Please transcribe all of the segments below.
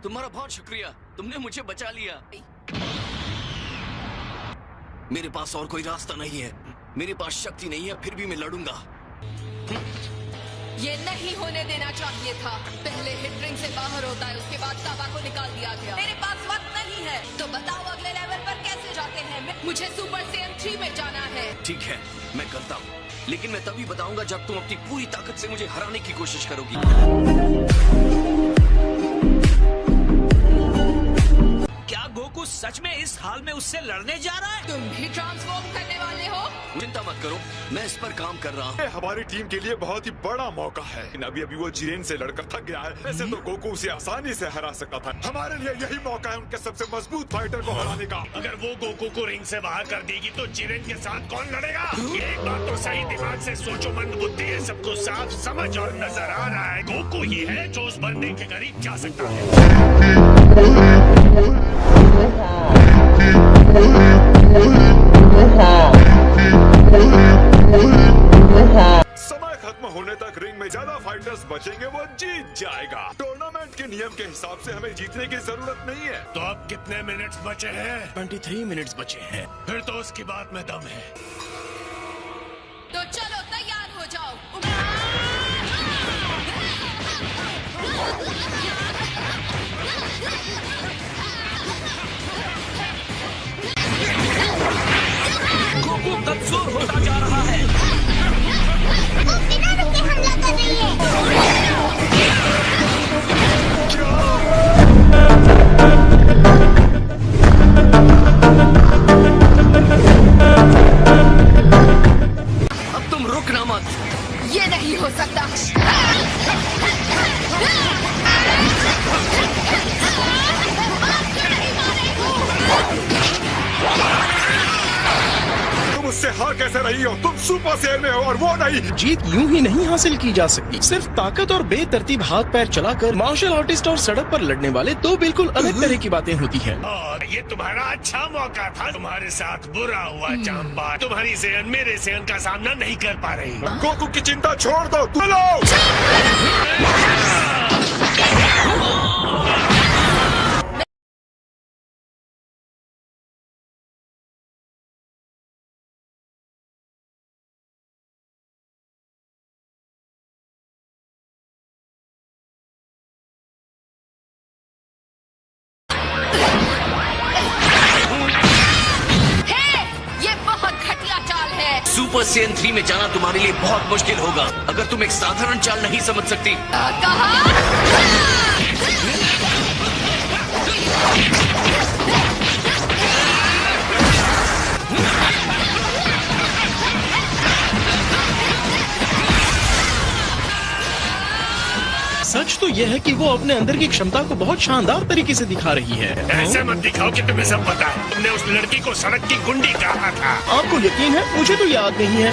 तुम्हारा बहुत शुक्रिया, तुमने मुझे बचा लिया। मेरे पास और कोई रास्ता नहीं है, मेरे पास शक्ति नहीं है, फिर भी मैं लड़ूंगा। ये नहीं होने देना चाहिए था। पहले हिट रिंग से बाहर होता है, उसके बाद ताबा को निकाल दिया गया। मेरे पास वक्त नहीं है, तो बताओ अगले लेवल पर कैसे जाते हैं? मुझे सुपर सैयन 3 में जाना है। ठीक है, मैं करता हूँ, लेकिन मैं तभी बताऊंगा जब तुम अपनी पूरी ताकत से मुझे हराने की कोशिश करोगी। क्या गोकू सच में इस हाल में उससे लड़ने जा रहा है? तुम भी ट्रांसफॉर्म करने वाले हो? चिंता मत करो, मैं इस पर काम कर रहा हूँ। हमारी टीम के लिए बहुत ही बड़ा मौका है। अभी वो जिरेन से लड़कर थक गया है। वैसे तो गोकू उसे आसानी से हरा सकता था। हमारे लिए यही मौका है उनके सबसे मजबूत फाइटर को हराने का। अगर वो गोकू को रिंग से बाहर कर देगी तो जिरेन के साथ कौन लड़ेगा? ये एक बात तो सही दिमाग से सोचो, मंद बुद्धि है, सबको साफ समझ और नजर आ रहा है। गोकू ही है जो उस बंदे के करीब जा सकता है। समय खत्म होने तक रिंग में ज्यादा फाइटर्स बचेंगे वो जीत जाएगा। टूर्नामेंट के नियम के हिसाब से हमें जीतने की जरूरत नहीं है। तो अब कितने मिनट्स बचे हैं? 23 मिनट्स बचे हैं। फिर तो उसकी बात में दम है। तो चलो तैयार हो जाओ। गोकू कमजोर होता जा रहा है। वो बिना रुके हमला कर रही है। अब तुम रुकना मत। ये नहीं हो सकता। तुम उससे हार कैसे रही हो? तुम सुपर सैयन में हो और वो नहीं। जीत यूं ही नहीं हासिल की जा सकती। सिर्फ ताकत और बेतरतीब हाथ पैर चलाकर मार्शल आर्टिस्ट और सड़क पर लड़ने वाले दो बिल्कुल अलग तरह की बातें होती हैं। और ये तुम्हारा अच्छा मौका था। तुम्हारे साथ बुरा हुआ चांपा। तुम्हारी सैयन मेरे सैयन का सामना नहीं कर पा रही। गोकू की चिंता छोड़ दो। चलो। सुपर सैयन 3 में जाना तुम्हारे लिए बहुत मुश्किल होगा अगर तुम एक साधारण चाल नहीं समझ सकती। सच तो यह है कि वो अपने अंदर की क्षमता को बहुत शानदार तरीके से दिखा रही है। ऐसे मत दिखाओ कि तुम्हें सब पता है। तुमने उस लड़की को सड़क की गुंडी कहा था। आपको यकीन है? मुझे तो याद नहीं है।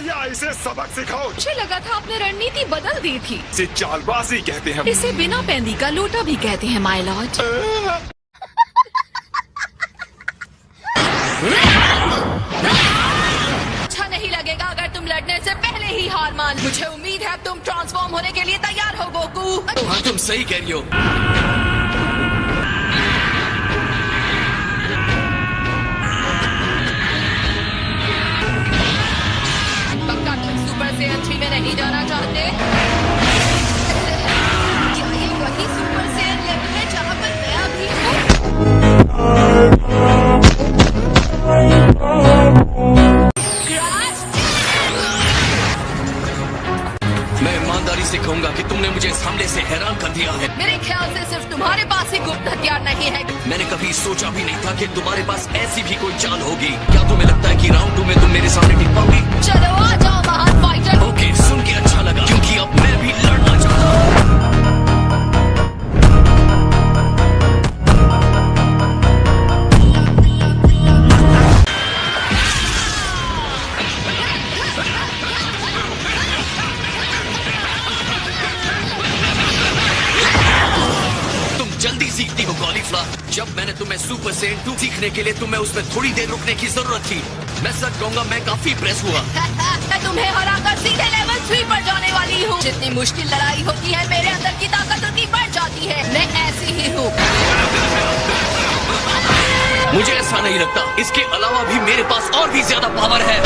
या इसे सबक सिखाओ। मुझे लगा था आपने रणनीति बदल दी थी। इसे चालबाजी कहते हैं। इसे बिना पैंदी का लोटा भी कहते हैं माय लॉर्ड। अच्छा नहीं लगेगा अगर तुम लड़ने से पहले ही हार मान। मुझे उम्मीद है तुम ट्रांसफॉर्म होने के लिए तैयार हो गोकू। हाँ, तुम सही कह रही हो। पक्का तुम सुपर सैयन 3 में नहीं जाना चाहते? क्या ये वही सुपर सैयन लेवल है जहाँ पर मैं अभी हूँ? मैं ईमानदारी से कहूंगा कि तुमने मुझे इस हमले से हैरान कर दिया है। मेरे ख्याल से सिर्फ तुम्हारे पास ही गुप्त हथियार नहीं है। मैंने कभी सोचा भी नहीं था कि तुम्हारे पास ऐसी भी कोई चाल होगी। क्या तुम्हें लगता है कि राउंड 2 में तुम मेरे सामने टिक पाओगी? चलो आ जाओ महान फाइटर। ओके, सुन के अच्छा लगा क्योंकि अब मैं भी लड़ना चाहता हूँ। तुम्हें सुपर सेन 2 सीखने के लिए तुम्हें उसमें थोड़ी देर रुकने की जरूरत थी। मैं सच कहूंगा, मैं काफी प्रेस हुआ। मैं तुम्हें हराकर सीधे लेवल 3 पर जाने वाली हूँ। जितनी मुश्किल लड़ाई होती है, मेरे अंदर की ताकत उतनी बढ़ जाती है। मैं ऐसी ही हूँ। मुझे ऐसा नहीं लगता। इसके अलावा भी मेरे पास और भी ज्यादा पावर है।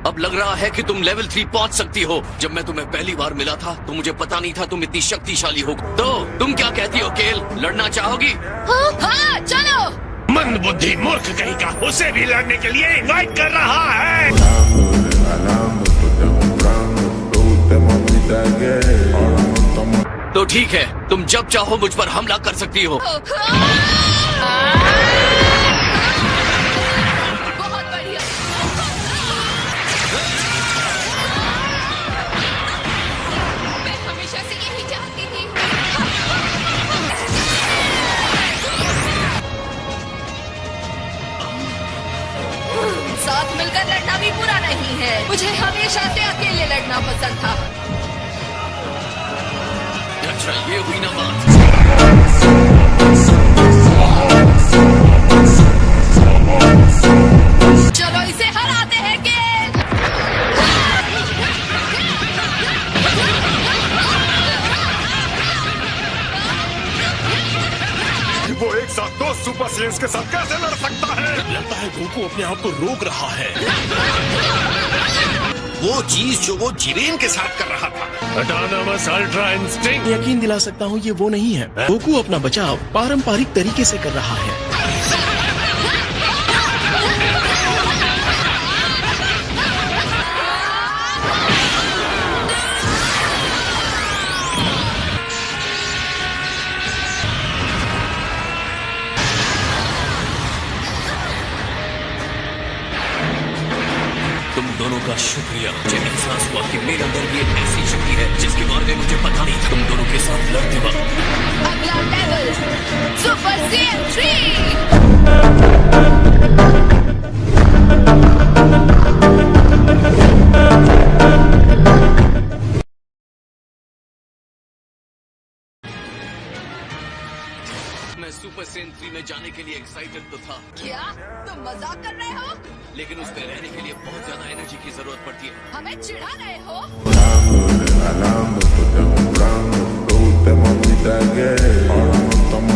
अब लग रहा है कि तुम लेवल 3 पहुंच सकती हो। जब मैं तुम्हें पहली बार मिला था तो मुझे पता नहीं था तुम इतनी शक्तिशाली हो। तो तुम क्या कहती हो केल, लड़ना चाहोगी? हाँ, चलो। मंद बुद्धि मूर्ख कहीं का उसे भी लड़ने के लिए इनवाइट कर रहा है। तो ठीक है, तुम जब चाहो मुझ पर हमला कर सकती हो। बहुत बढ़िया। मैं हमेशा से यही चाहती थी। साथ मिलकर लड़ना भी बुरा नहीं है। मुझे हमेशा से अकेले लड़ना पसंद था। अच्छा, ये हुई ना बात। चलो इसे हराते हैं गेल। वो एक साथ दो सुपर सेन्स के साथ कैसे लड़ सकता है? लगता है गोकू अपने आप को रोक रहा है। वो चीज जो वो जिरेन के साथ कर रहा था, ऑटोनोमस अल्ट्रा इंस्टिंक्ट। यकीन दिला सकता हूँ ये वो नहीं है। गोकू अपना बचाव पारंपरिक तरीके से कर रहा है। तुम दोनों का शुक्रिया। मुझे एहसास हुआ कि मेरे अंदर भी एक ऐसी शक्ति है जिसके बारे में मुझे पता नहीं था। तुम दोनों के साथ लड़ते वक्त अगला लेवल सुपर सेन 3। मैं सुपर सेन 3 में जाने के लिए एक्साइटेड तो था, क्या तुम मजाक कर रहे हो? लेकिन उसमें रहने के लिए बहुत ज्यादा एनर्जी की जरूरत पड़ती है। हमें चिढ़ा रहे हो?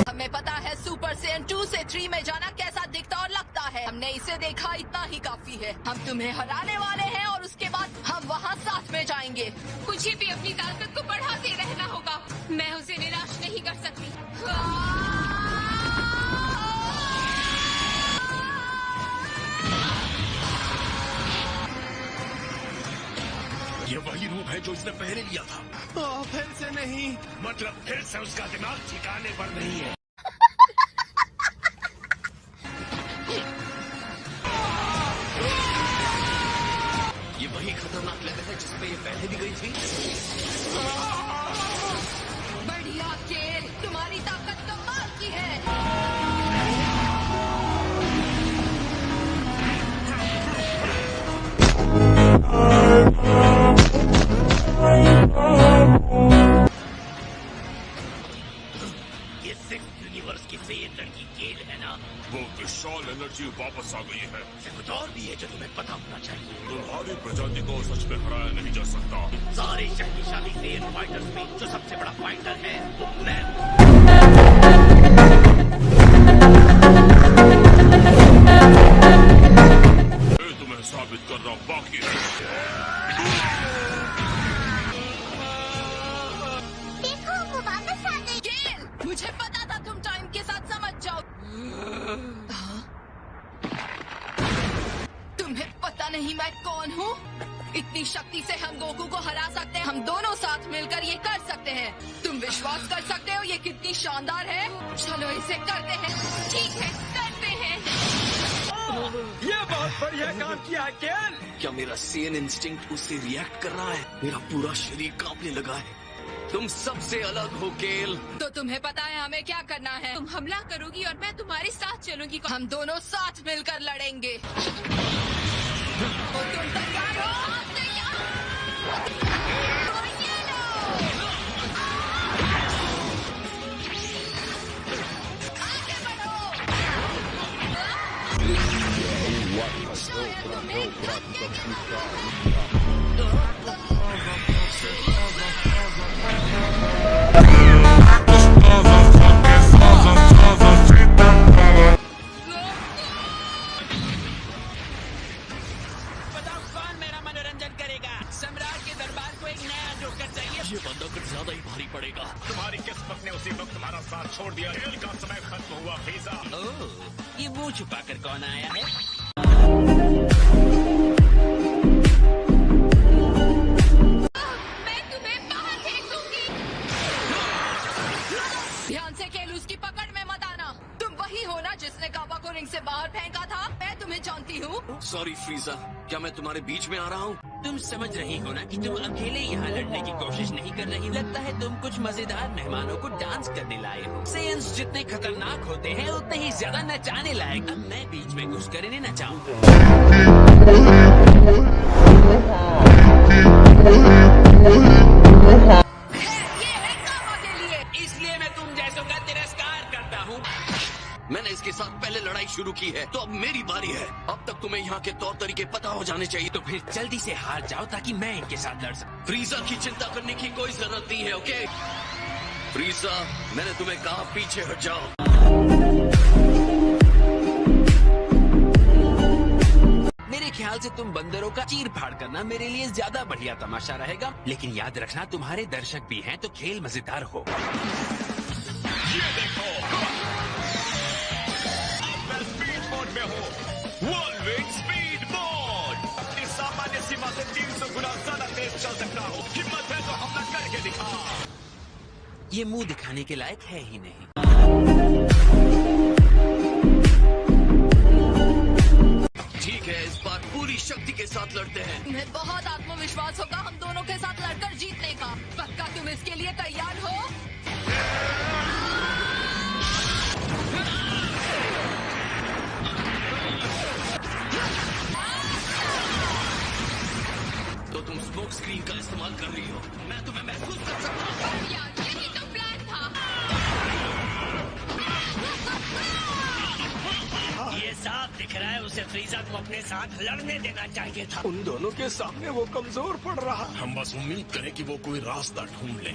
हमें पता है सुपर सेन 2 से 3 में जाना कैसा दिखता और लगता है। हमने इसे देखा, इतना ही काफी है। हम तुम्हें हराने वाले हैं और उसके बाद हम वहाँ साथ में जाएंगे। मुझे भी अपनी ताकत को बढ़ाते रहना होगा। मैं उसे निराश नहीं कर सकती। ये वही रूप है जो इसने पहले लिया था। फिर से नहीं। मतलब फिर से उसका दिमाग ठिकाने पर नहीं है। ये वही खतरनाक लेवल है जिसमें ये पहले भी गई थी। बढ़िया केल, तुम्हारी ताकत कमाल की है। ये सिक्स यूनिवर्स की सेन लड़की केल है ना? वो विशाल एनर्जी वापस आ गई है। कुछ और भी है जो तुम्हें पता होना चाहिए। तुम्हारी प्रजाति को सच में हराया नहीं जा सकता। सारे शक्तिशाली सेन फाइटर्स में जो सबसे बड़ा फाइटर है वो मैं हूँ। तुम्हें साबित करना बाकी है। देखो वो वापस आ गई। केल, मुझे पता था तुम टाइम के साथ समझ जाओ। तुम्हें पता नहीं मैं कौन हूँ? इतनी शक्ति से हम गोकू को हरा सकते हैं। हम दोनों साथ मिलकर ये कर सकते हैं। तुम विश्वास कर सकते हो ये कितनी शानदार है। चलो इसे करते हैं। ठीक है, करते हैं। ये बहुत बढ़िया काम किया केल। क्या मेरा सेन इंस्टिंक्ट उससे रिएक्ट कर रहा है? मेरा पूरा शरीर कांपने लगा है। तुम सबसे अलग हो केल। तो तुम्हें पता है हमें क्या करना है। तुम हमला करोगी और मैं तुम्हारे साथ चलूंगी। हम दोनों साथ मिलकर लड़ेंगे। तो तुम तैयार हो? आगे बढ़ो। शायद तुम्हें धक्के के बताओ कौन मेरा मनोरंजन करेगा? सम्राट के दरबार को एक नया जोकर चाहिए। ये बंदा कुछ ज्यादा ही भारी पड़ेगा। तुम्हारी किस्मत ने उसी वक्त तुम्हारा साथ छोड़ दिया। खेल का समय खत्म हुआ फीसा। ओह, ये मुंह छुपाकर कौन आया है? मैं तुम्हें बाहर फेंक दूंगी। ध्यान से खेल, उसकी पकड़ में मत आना। तुम वही हो ना जिसने काबा को रिंग से बाहर फेंका था? मैं तुम्हें जानती हूँ। सॉरी फ्रीजा, क्या मैं तुम्हारे बीच में आ रहा हूँ? तुम समझ रही हो ना कि तुम अकेले यहाँ लड़ने की कोशिश नहीं कर रही। लगता है तुम कुछ मजेदार मेहमानों को डांस करने लाए हो। सेयन्स जितने खतरनाक होते हैं उतने ही ज्यादा नचाने लायक। अब मैं बीच में घुसकर इन्हें नचाऊंगा। ये है काबा के लिए। इसलिए मैं तुम जैसों का तिरस्कार करता हूँ। मैंने इसके साथ पहले लड़ाई शुरू की है, तो अब मेरी बारी है। अब तक तुम्हें यहाँ के तौर तरीके पता हो जाने चाहिए। तो फिर जल्दी से हार जाओ ताकि मैं इनके साथ लड़ सकूं। फ्रीजा की चिंता करने की कोई जरूरत नहीं है, ओके? फ्रीजा, मैंने तुम्हें कहा पीछे हट जाओ। मेरे ख्याल से तुम बंदरों का चीर फाड़ करना मेरे लिए ज्यादा बढ़िया तमाशा रहेगा। लेकिन याद रखना तुम्हारे दर्शक भी हैं, तो खेल मजेदार हो। ये देखो, अब मैं स्पीड मोड में हूँ। वॉल्विंग स्पीड मोड। अपनी सामान्य सीमा से 300 गुना ज्यादा तेज चल सकता हूँ। हिम्मत है तो हमला करके दिखा। ये मुंह दिखाने के लायक है ही नहीं। ठीक है, इस बार पूरी शक्ति के साथ लड़ते हैं। तुम्हें बहुत आत्मविश्वास होगा हम दोनों के साथ लड़कर जीतने का। पक्का तुम इसके लिए तैयार हो? तो तुम स्मोक स्क्रीन का इस्तेमाल कर रही हो। मैं तुम्हें महसूस कर सकता हूँ। यार, यही तो प्लान था। ये साफ दिख रहा है उसे फ्रीजा को अपने साथ लड़ने देना चाहिए था। उन दोनों के सामने वो कमजोर पड़ रहा। हम बस उम्मीद करें कि वो कोई रास्ता ढूंढ ले।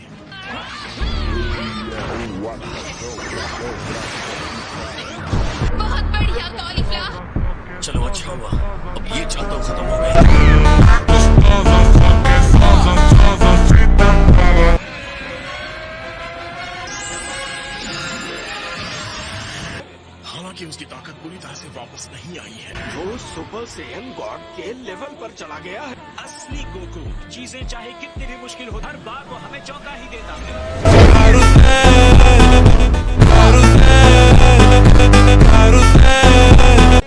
बहुत बढ़िया कॉलीफ्लावर। चलो अच्छा हुआ, अब ये चाल तो खत्म हो गई। हालांकि उसकी ताकत पूरी तरह से वापस नहीं आई है। वो सुपर सेयन गॉड के लेवल पर चला गया है। असली गोकू चीजें चाहे कितनी भी मुश्किल हो, हर बार वो हमें चौंका ही देता है।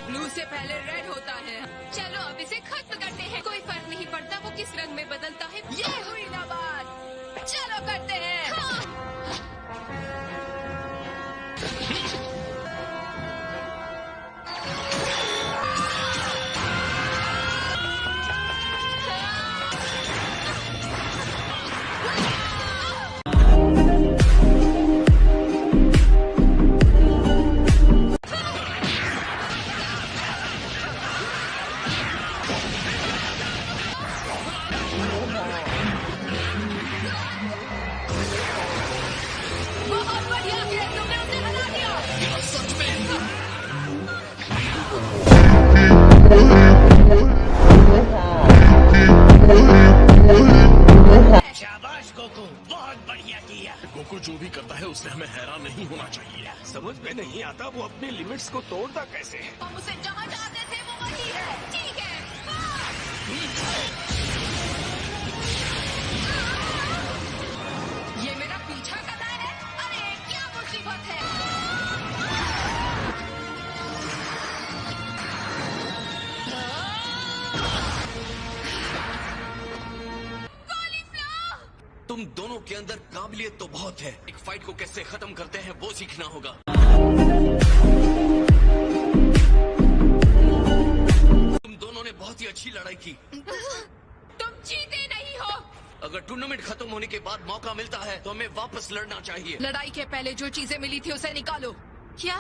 ब्लू से पहले रेड होता है। चलो अब इसे खत्म करते हैं। कोई फर्क नहीं पड़ता वो किस रंग में बदलता है। ये हुई ना बात। चलो करते हैं। हाँ। बहुत बढ़िया खेल, तुमने उसे हरा दिया। सच में शाबाश गोकू, बहुत बढ़िया किया। गोकू जो भी करता है उससे हमें हैरान नहीं होना चाहिए। समझ में नहीं आता वो अपने लिमिट्स को तोड़ता कैसे है। हम उसे जहाँ चाहते थे वो वही है। ठीक है। हाँ। तुम दोनों के अंदर काबिलियत तो बहुत है, एक फाइट को कैसे खत्म करते हैं वो सीखना होगा। तुम दोनों ने बहुत ही अच्छी लड़ाई की। तुम जीते नहीं हो। अगर टूर्नामेंट खत्म होने के बाद मौका मिलता है तो हमें वापस लड़ना चाहिए। लड़ाई के पहले जो चीजें मिली थी उसे निकालो। क्या?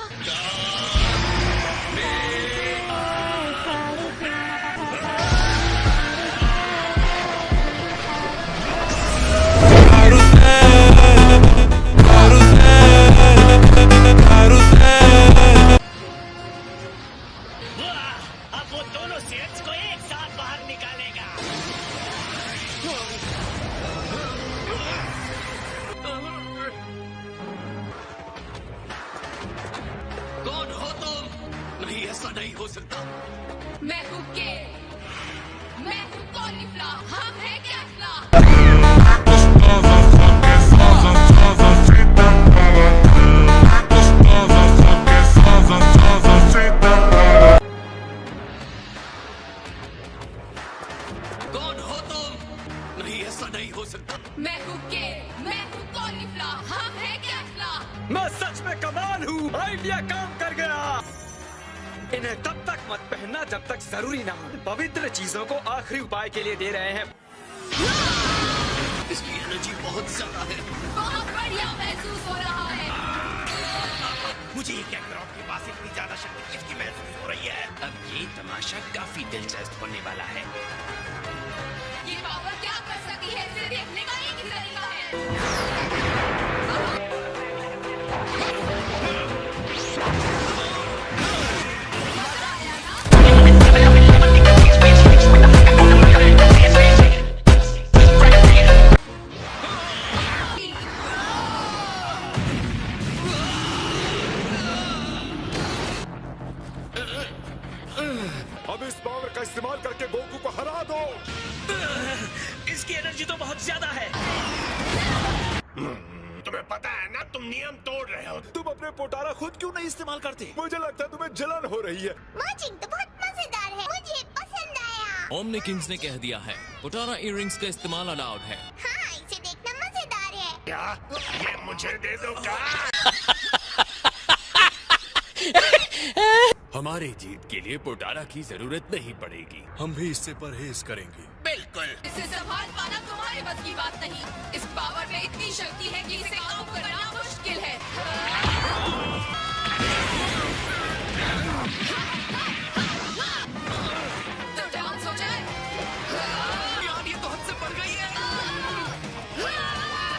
अब वो दोनों सेट्स को एक साथ बाहर निकालेगा। कौन हो तुम? नहीं, ऐसा नहीं हो सकता। मैं हूँ के, मैं हूँ कॉलीफ्ला, हम हैं कैफ्ला। कौन हो तुम? नहीं, ऐसा नहीं हो सकता। मैं हूँ के, मैं हूँ कॉलीफ्ला, हम हैं कैफ्ला। मैं सच में कमाल हूँ, आइडिया काम कर गया। इन्हें तब तक मत पहनना जब तक जरूरी ना हो। पवित्र चीजों को आखिरी उपाय के लिए दे रहे हैं। इसकी एनर्जी बहुत ज्यादा है। बहुत बढ़िया महसूस हो रहा है। मुझे ये कैप्टन के पास इतनी ज्यादा शक्ति किसकी महसूस हो रही है? अब ये तमाशा काफी दिलचस्प होने वाला है। ये पावर क्या कर सकती है इसे देखने का एक ही तरीका है। अब इस पावर का इस्तेमाल करके गोकू को हरा दो। इसकी एनर्जी तो बहुत ज्यादा है। तुम्हें पता है ना, तुम नियम तोड़ रहे हो। तुम अपने पोटारा खुद क्यों नहीं इस्तेमाल करते? मुझे लगता है तुम्हें जलन हो रही है। मर्जिंग तो बहुत मजेदार है, मुझे पसंद आया। ओमनी किंग्स ने कह दिया है पोटारा इयररिंग्स का इस्तेमाल अलाउड है। हाँ, इसे देखना मजेदार है। क्या ये मुझे दे दो क्या? हमारी जीत के लिए पोटारा की जरूरत नहीं पड़ेगी, हम भी इससे परहेज करेंगे। बिल्कुल। इसे संभाल पाना तुम्हारे बस की बात नहीं। इस पावर में इतनी शक्ति है कि इसे काम करना मुश्किल है। तो डांस हो जाए। यार, ये तो हद से बढ़ गई है।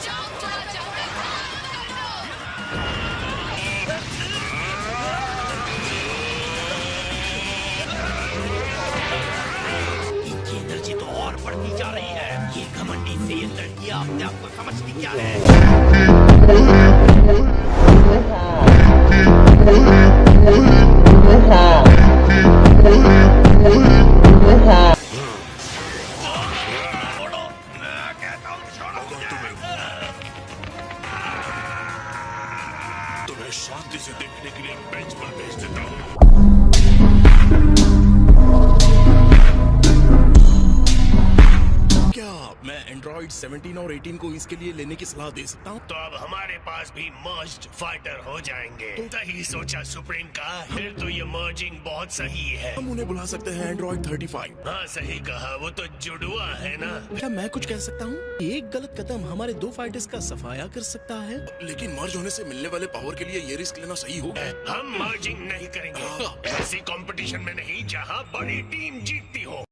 जाओ चला जाओ, कर दो। इनकी एनर्जी तो और बढ़ती जा रही है। ये घमंडी से ये लड़कियां अपने आप को समझती क्या है? छोड़ो, मैं कहता हूँ छोड़ो मुझे। तुम्हें शांति से देखने के लिए बेंच पर भेज देता हूँ। क्या मैं एंड्रॉइड 17 और 18 को इसके लिए लेने की सलाह दे सकता हूँ? तो अब हमारे पास भी मर्ज्ड फाइटर हो जाएंगे। सही सोचा सुप्रीम का। फिर तो ये मर्जिंग बहुत सही है। हम उन्हें बुला सकते हैं एंड्रॉइड 35। हाँ सही कहा, वो तो जुड़वा है ना। क्या मैं कुछ कह सकता हूँ? एक गलत कदम हमारे दो फाइटर्स का सफाया कर सकता है। लेकिन मर्ज होने से मिलने वाले पावर के लिए ये रिस्क लेना सही होगा। हम मर्जिंग नहीं करेंगे ऐसी कंपटीशन में नहीं जहाँ बड़ी टीम जीतती हो।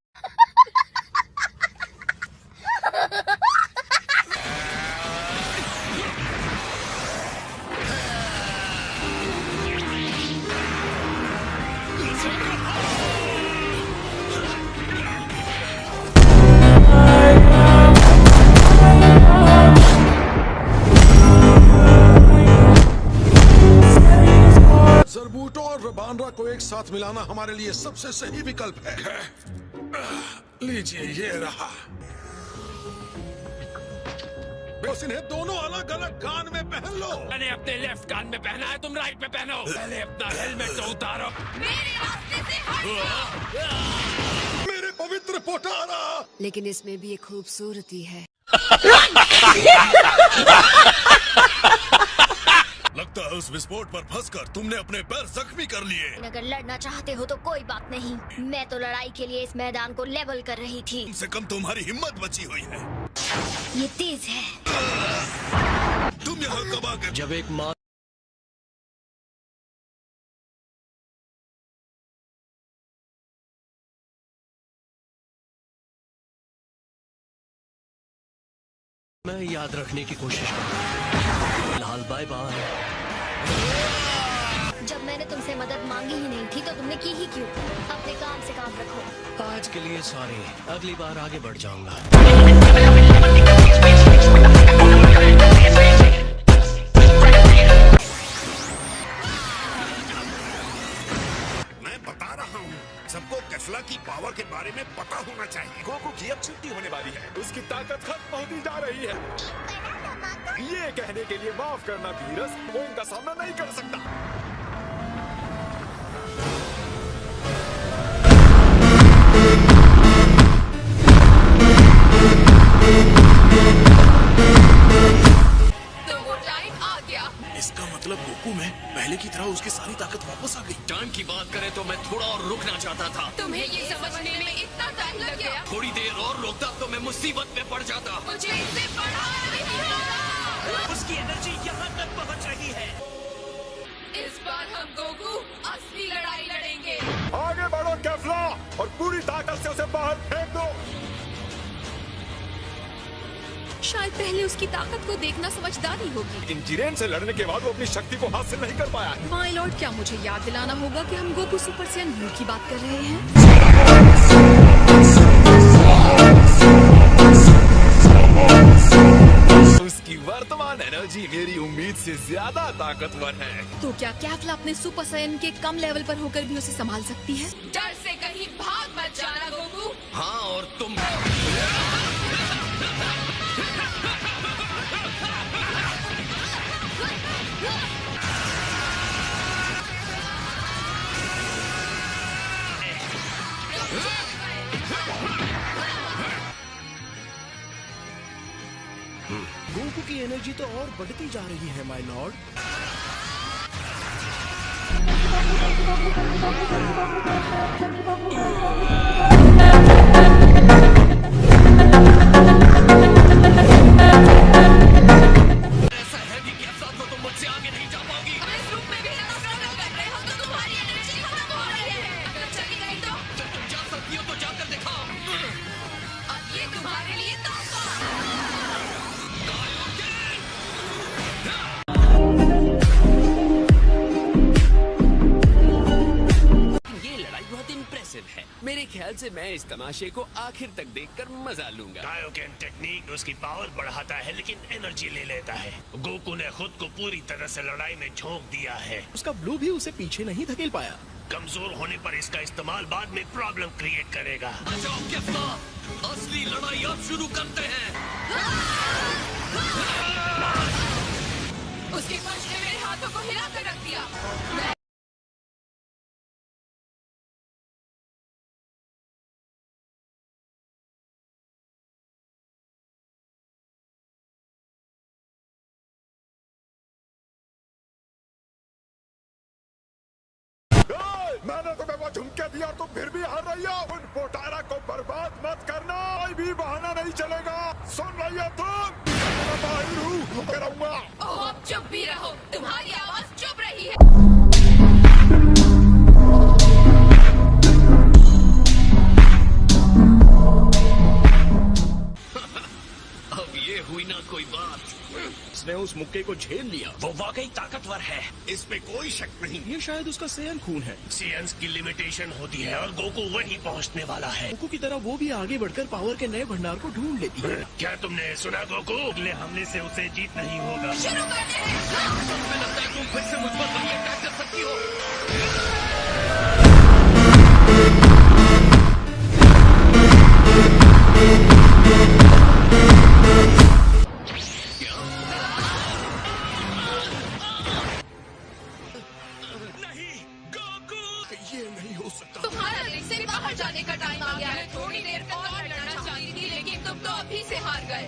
जरबूटो और रबानरा को एक साथ मिलाना हमारे लिए सबसे सही विकल्प है। लीजिए ये रहा। बस इन्हें दोनों अलग अलग कान में पहन लो। मैंने अपने लेफ्ट कान में पहना है, तुम राइट में पहनो। पहले अपना हेलमेट तो उतारो। मेरे रास्ते से हट जाओ। मेरे पवित्र पोटारा। लेकिन इसमें भी एक खूबसूरती है। लगता है उस विस्फोट पर फंसकर तुमने अपने पैर जख्मी कर लिए। अगर लड़ना चाहते हो तो कोई बात नहीं, मैं तो लड़ाई के लिए इस मैदान को लेवल कर रही थी। कम से कम तुम्हारी हिम्मत बची हुई है। ये तेज है। तुम यहाँ कब आ गए? जब एक माँ मैं याद रखने की कोशिश करूँ। फिलहाल बाय बाय। जब मैंने तुमसे मदद मांगी ही नहीं थी तो तुमने की ही क्यों? अपने काम से काम रखो। आज के लिए सॉरी, अगली बार आगे बढ़ जाऊंगा। मैं बता रहा हूँ, सबको कैफला की पावर के बारे में पता होना चाहिए। गोकू की अब छुट्टी होने वाली है, उसकी ताकत खत्म होती जा रही है। ये कहने के लिए माफ करना वीरस, वो इनका सामना नहीं कर सकता। तो वो टाइम आ गया। इसका मतलब गोकू में पहले की तरह उसकी सारी ताकत वापस आ गई। टाइम की बात करें तो मैं थोड़ा और रुकना चाहता था। तुम्हें ये समझने में इतना टाइम लग गया। थोड़ी देर और रुकता तो मैं मुसीबत में पड़ जाता। मुझे इससे बड़ा नहीं होगा। उसकी एनर्जी यहाँ तक पहुँच रही है। इस बार हम गोकू असली लड़ाई लड़ेंगे। आगे बढ़ो कैफला और पूरी ताकत से उसे बाहर फेंक दो। शायद पहले उसकी ताकत को देखना समझदारी होगी। लेकिन जिरेन से लड़ने के बाद वो अपनी शक्ति को हासिल नहीं कर पाया है। माय लॉर्ड, क्या मुझे याद दिलाना होगा कि हम गोकू सुपर सैयन ब्लू की बात कर रहे हैं? उसकी वर्तमान एनर्जी मेरी उम्मीद से ज्यादा ताकतवर है। तो क्या कैफला अपने सुपर सैयन के कम लेवल पर होकर भी उसे संभाल सकती है? डर से कहीं भाग मत जाना गोकू। हाँ, और तुम गोकू की एनर्जी तो और बढ़ती जा रही है माय लॉर्ड। ऐसा है कि कैफला तो तुम मुझसे आगे नहीं जा पाओगी। इस रूप में भी अगर स्ट्रगल कर रहे हो तो तुम्हारी एनर्जी खत्म हो रही है। अगर चली गई तो जब तुम जा सकती हो तो जाकर दिखाओ। अब ये तुम्हारे लिए तोहफा। ये लड़ाई बहुत इम्प्रेसिव है। मेरे ख्याल से मैं इस तमाशे को आखिर तक देखकर मजा लूंगा। कायोकेन टेक्निक उसकी पावर बढ़ाता है लेकिन एनर्जी ले लेता है। गोकू ने खुद को पूरी तरह से लड़ाई में झोंक दिया है। उसका ब्लू भी उसे पीछे नहीं धकेल पाया। कमजोर होने पर इसका इस्तेमाल बाद में प्रॉब्लम क्रिएट करेगा। आ जाओ कैफला, असली लड़ाई अब शुरू करते हैं। उसके पंच ने मेरे हाथों को हिलाकर रख दिया। मैंने तुम्हें वो झुमके दिया और तुम फिर भी हार रही हो। उन पोटारा को बर्बाद मत करना, कोई भी बहाना नहीं चलेगा। सुन रही हो तुम? मैं माहिर हूँ, रहूंगा। ओह, अब चुप भी रहो, तुम्हारी आवाज चुप रही है। अब ये हुई ना कोई बात। उसने उस मुक्के को झेल लिया। वो वाकई ताकतवर है। इसमें कोई शक नहीं। ये शायद उसका सैयन खून है। सीएंस की लिमिटेशन होती है और गोकू वहीं पहुंचने वाला है। गोकू की तरह वो भी आगे बढ़कर पावर के नए भंडार को ढूंढ लेती है। क्या तुमने सुना गोकू? अगले हमले से उसे जीत नहीं होगा। शुरू करते हैं। मुझे लगता है तुम फिर से मुझ पर बड़ी अटैक कर सकती हो। ये नहीं हो सकता। तुम्हारा रिंग से बाहर जाने का टाइम आ गया है। थोड़ी देर और लड़ना चाहती थी लेकिन तुम तो अभी से हार गए।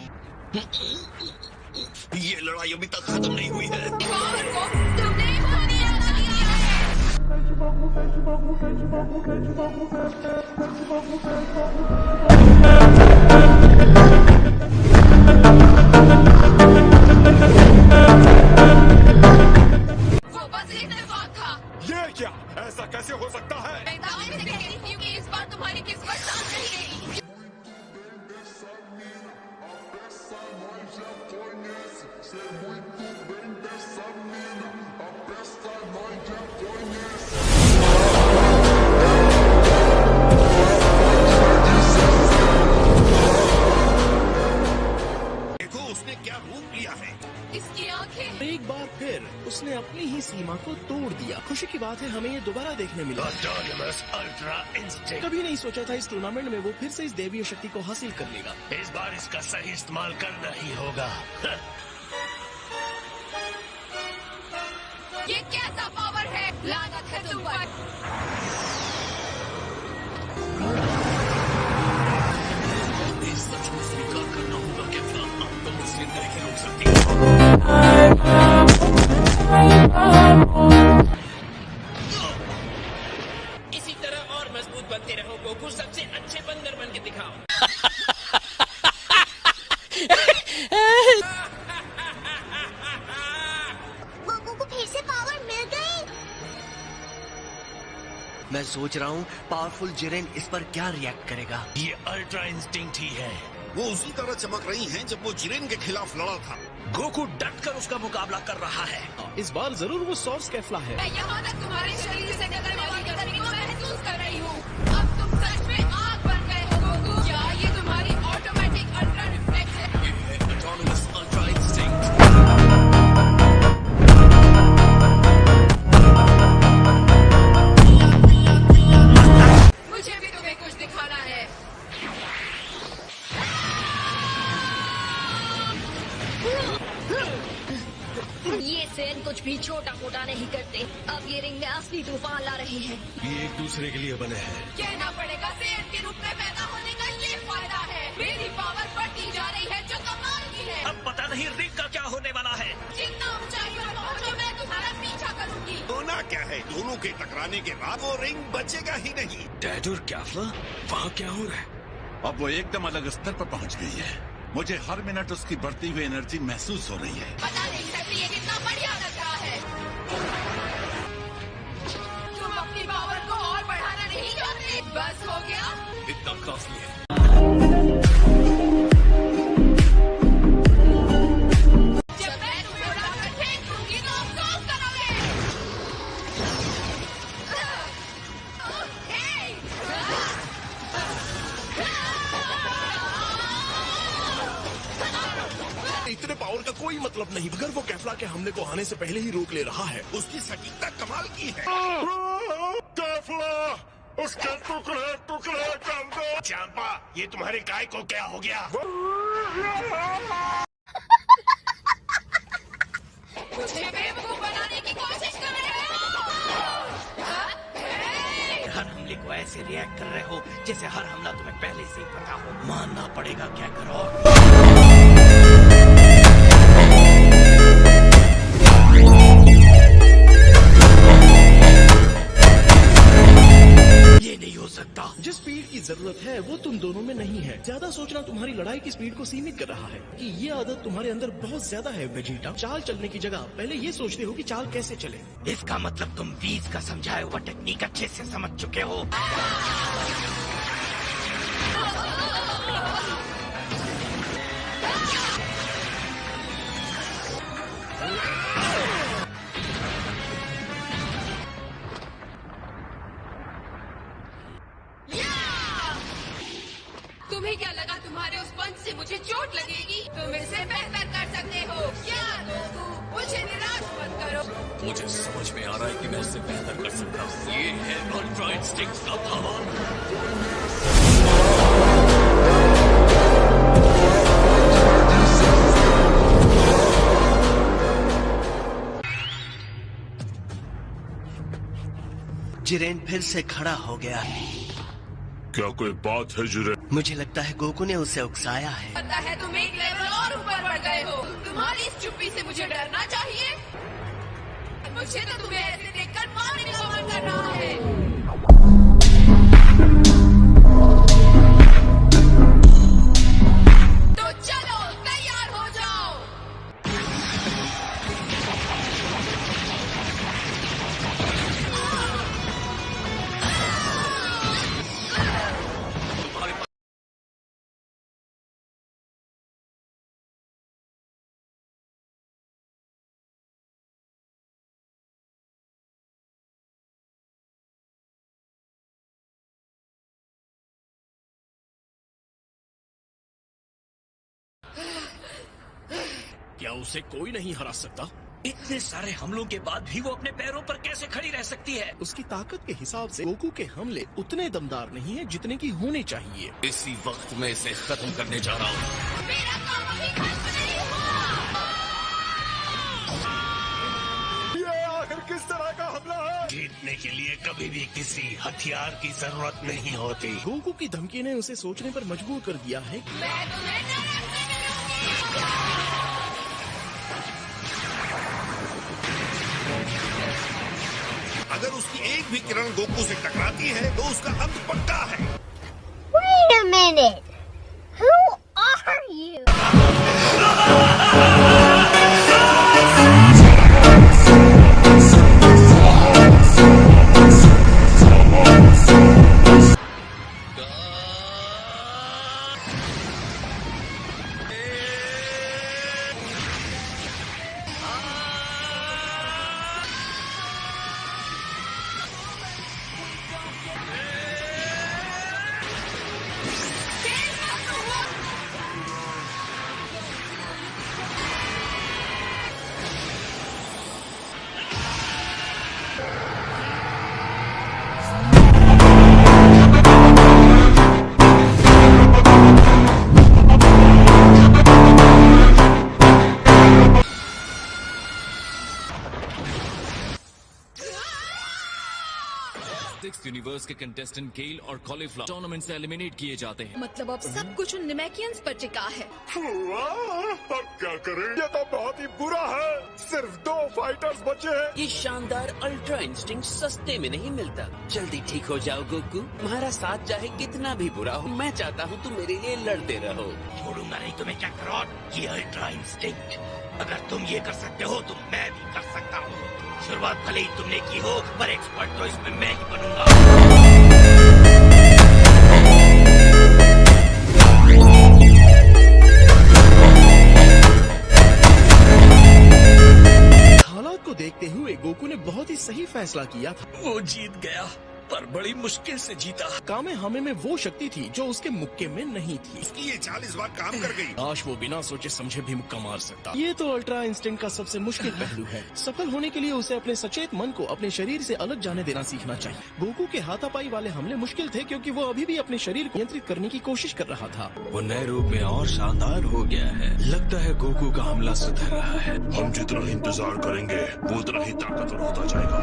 ये लड़ाई अभी तक खत्म नहीं हुई है। पावर को तुमने खो दिया वो बस इत्तेफाक था। ये क्या? ऐसा कैसे हो सकता है? मैं दावे से कह रही थी कि इस बार तुम्हारी किस्मत साथ नहीं गई। देखो उसने क्या रूप लिया है। इसकी आंखें। एक बार फिर उसने अपनी ही सीमा को तोड़ दिया। खुशी की बात है हमें ये दोबारा देखने मिला। Autonomous ultra instinct. कभी नहीं सोचा था इस टूर्नामेंट में वो फिर से इस दैवीय शक्ति को हासिल कर लेगा। इस बार इसका सही इस्तेमाल करना ही होगा। ये कैसा पावर है? लानत है तुम पर। इस सच को स्वीकार करना होगा कैफ्ला। अब तुम मुझसे नहीं रोक सकती। इसी तरह और मजबूत बनते रहो गोकू। सबसे अच्छे बंदर बन के दिखाओ। गोकू को फिर से पावर मिल गई। मैं सोच रहा हूँ पावरफुल जिरेन इस पर क्या रिएक्ट करेगा। ये अल्ट्रा इंस्टिंक्ट ही है। वो उसी तरह चमक रही हैं जब वो जिरेन के खिलाफ लड़ा था। गोकू डटकर उसका मुकाबला कर रहा है। इस बार जरूर वो सॉर्स कैफ्ला है। मैं यहाँ तक तुम्हारे शरीर से निकलने वाली गर्मी को महसूस कर रही हूँ। अब तुम सच में आग बन गए हो गोकू। क्या ये तुम्हारी ऑटोमेटिक अल्ट्रा रिफ्लेक्स है? ये है ऑटोनमस अल्ट्रा इंस्टिंक्ट। मुझे भी तुम्हें कुछ दिखाना है। ये सेन कुछ भी छोटा मोटा नहीं करते। अब ये रिंग में असली तूफान ला रहे हैं। ये एक दूसरे के लिए बने हैं। कहना पड़ेगा सेन के रूप में पैदा होने का ये फायदा है। मेरी पावर बढ़ती जा रही है जो कमाल की है। अब पता नहीं रिंग का क्या होने वाला है। जितना ऊंचाई पर पहुंचो मैं तुम्हारा पीछा करूंगी। होना क्या है? दोनों के टकराने के बाद वो रिंग बचेगा ही नहीं। डैड और कैफ्ला वहाँ क्या हो रहा है? अब वो एकदम अलग स्तर पर पहुंच गई है। मुझे हर मिनट उसकी बढ़ती हुई एनर्जी महसूस हो रही है। पता नहीं सकती ये कितना बढ़िया लग रहा है। तुम अपनी पावर को और बढ़ाना नहीं चाहते? बस हो गया। इतना काफी है। जब मैं तुम्हें उड़ाकर फेंक दूंगी तो अफसोस करोगे। इतने पावर का कोई मतलब नहीं। अगर वो कैफ्ला के हमले को आने से पहले ही रोक ले रहा है। उसकी सटीकता कमाल की है। कैफ्ला उसके टुकड़े टुकड़े कर दो। चांपा ये तुम्हारे काय को क्या हो गया? मुझे बेवकूफ बनाने की कोशिश कर रहे हो। हर हमले को ऐसे रिएक्ट कर रहे हो जैसे हर हमला तुम्हें पहले से ही पता हो। मानना पड़ेगा क्या करो। ये नहीं हो सकता। जिस स्पीड की जरूरत है वो तुम दोनों में नहीं है। ज्यादा सोचना तुम्हारी लड़ाई की स्पीड को सीमित कर रहा है। कि ये आदत तुम्हारे अंदर बहुत ज्यादा है वेजिटा। चाल चलने की जगह पहले ये सोचते हो कि चाल कैसे चले। इसका मतलब तुम बीज का समझाया हुआ टेक्निक अच्छे से समझ चुके हो। तुम्हें क्या लगा तुम्हारे उस पंच से मुझे चोट लगेगी? तुम इसे बेहतर कर सकते हो। क्या गोकू मुझे निराश मत करो। मुझे समझ में आ रहा है कि मैं इससे बेहतर कर सकता हूँ। ये है अल्ट्रा इंस्टिंक्ट का पावर। जिरेन फिर से खड़ा हो गया। क्या कोई बात है जिरेन? मुझे लगता है गोकू ने उसे उकसाया है। पता है तुम एक लेवल और ऊपर बढ़ गए हो। तुम्हारी इस चुप्पी से मुझे डरना चाहिए। मुझे तो तुम्हें ऐसे देखकर मारने का मन कर रहा है। तो चलो तैयार हो जाओ। क्या उसे कोई नहीं हरा सकता? इतने सारे हमलों के बाद भी वो अपने पैरों पर कैसे खड़ी रह सकती है? उसकी ताकत के हिसाब से गोकू के हमले उतने दमदार नहीं है जितने की होने चाहिए। इसी वक्त मैं इसे खत्म करने जा रहा हूँ। मेरा काम अभी खत्म नहीं हुआ। ये आखिर किस तरह का हमला है? जीतने के लिए कभी भी किसी हथियार की जरूरत नहीं होती। गोकू की धमकी ने उसे सोचने पर मजबूर कर दिया है। मैं तुम्हें नरक से मिलूंगी। अगर उसकी एक भी किरण गोकू से टकराती है तो उसका अंत पक्का है। Wait a minute. Who are you? Universe के कंटेस्टेंट केल और कॉलीफ्लावर टूर्नामेंट से एलिमिनेट किए जाते हैं। मतलब अब सब कुछ उन निमेकियंस पर टिका है। अब क्या करें? ये तो बहुत ही बुरा है। सिर्फ 2 फाइटर्स बचे हैं। ये शानदार अल्ट्रा इंस्टिंक्ट सस्ते में नहीं मिलता। जल्दी ठीक हो जाओ गोकू। तुम्हारा साथ चाहे कितना भी बुरा हो, मैं चाहता हूँ तुम मेरे लिए लड़ते रहो। छोड़ूंगा नहीं तुम्हें क्या करो। ये अल्ट्रा इंस्टिंक्ट, अगर तुम ये कर सकते हो तो मैं भी कर सकता हूँ। शुरुआत भले ही तुमने की हो, पर एक्सपर्ट तो इसमें मैं ही बनूंगा। हालात को देखते हुए गोकू ने बहुत ही सही फैसला किया था। वो जीत गया, पर बड़ी मुश्किल से जीता। कामे हमे में वो शक्ति थी जो उसके मुक्के में नहीं थी। उसकी ये 40 बार काम कर गई। काश वो बिना सोचे समझे भी मुक्का मार सकता। ये तो अल्ट्रा इंस्टिंक्ट का सबसे मुश्किल पहलू है। सफल होने के लिए उसे अपने सचेत मन को अपने शरीर से अलग जाने देना सीखना चाहिए। गोकू के हाथापाई वाले हमले मुश्किल थे क्योंकि वो अभी भी अपने शरीर को नियंत्रित करने की कोशिश कर रहा था। वो नए रूप में और शानदार हो गया है। लगता है गोकू का हमला सुधर रहा है। हम जितना इंतजार करेंगे वो उतना ही ताकतवर होता जाएगा।